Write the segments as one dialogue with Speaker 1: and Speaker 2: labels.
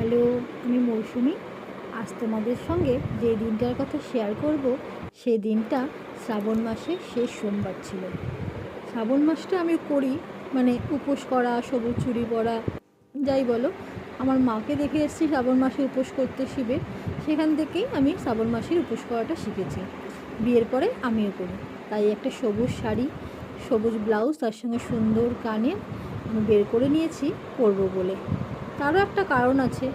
Speaker 1: Hello, আমি মৌসুমি। আজ তোমাদের সঙ্গে যে দিনটার কথা শেয়ার করব, সেই দিনটা শ্রাবণ মাসের শেষ সোমবার ছিল। শ্রাবণ মাসটা আমি করি, মানে উপোস করা, সবুজ চুড়ি পরা, যাই বলো। আমার মাকে দেখে এসেছি শ্রাবণ মাসে উপোস করতে শিবে, সেখান থেকেই আমি শ্রাবণ মাসের উপোস করাটা শিখেছি। বিয়ের পরে আমিও করি, তাই একটা সবুজ শাড়ি, সবুজ ব্লাউজ, তার সঙ্গে সুন্দর কানের আমি বের করে নিয়েছি পরবো বলে। তারও একটা কারণ আছে,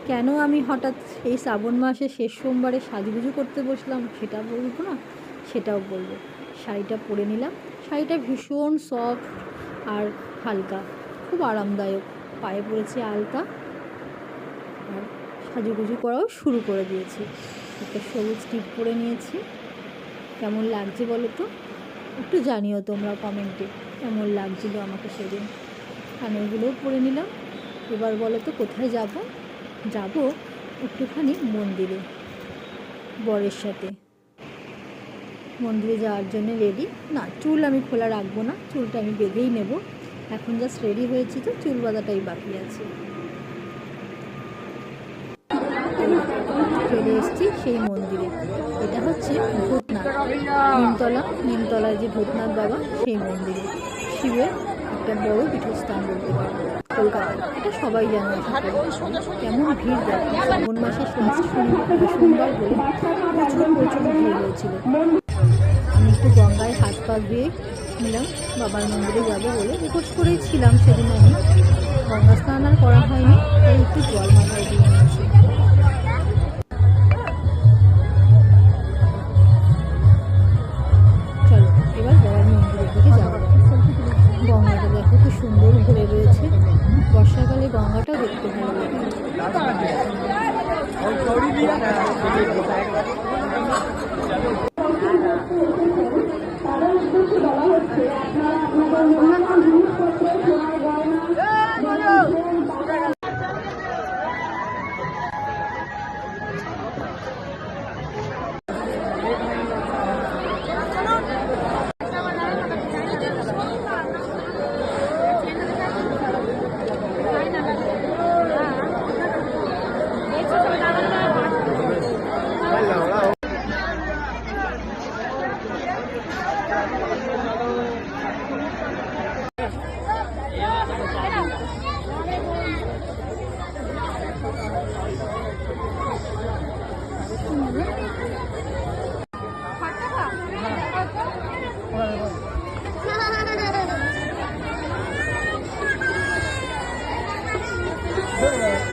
Speaker 1: কেন আমি হঠাৎ এই শ্রাবণ মাসে শেষ সোমবারে সাজুগুজু করতে বসলাম, সেটা বলবো না, সেটাও বলবো। শাড়িটা পরে নিলাম। শাড়িটা ভীষণ সফট আর হালকা, খুব আরামদায়ক। পায়ে পড়েছে আলতা, আর সাজুগুজু করাও শুরু করে দিয়েছি। একটা সবুজ টিপ পরে নিয়েছি। কেমন লাগছে বলো তো, একটু জানিও তোমরা কমেন্টে কেমন লাগছিলো আমাকে সেদিন। কানেরগুলোও পরে নিলাম। এবার বলো তো কোথায় যাব? একটুখানি মন্দিরে, বরের সাথে মন্দিরে যাওয়ার জন্য রেডি। না, চুল আমি খোলা রাখবো না, চুলটা আমি বেঁধেই নেব। এখন জাস্ট রেডি হয়েছি, তো চুল বাঁধাটাই বাকি আছে। চলে এসেছি সেই মন্দিরে। এটা হচ্ছে ভূতনাথ, নিমতলায় যে ভূতনাথ বাবা, সেই মন্দিরে শিবের একটা বড় পীঠস্থান বলতে পারে কলকাতায়। এটা সবাই জানে। কেমন ভিড় দেখো, শ্রাবণ মাসে লাস্ট সোমবার বলে প্রচুর ভিড় হয়েছিল। আমি একটু গঙ্গায় হাত পা ধুয়ে নিলাম, বাবার মন্দিরে যাবো বলে উপোস করেই ছিলাম সেদিন। আমি গঙ্গা স্নান আর করা হয়নি, তাই একটু জল মাথায় দিয়ে নিয়েছি। চলো এবার বাবার মন্দিরের দিকে যাবো। গঙ্গাটা দেখো কি সুন্দর ভরে রয়েছে। বর্ষাকালে গঙ্গাটাও দেখতে ভালো লাগে।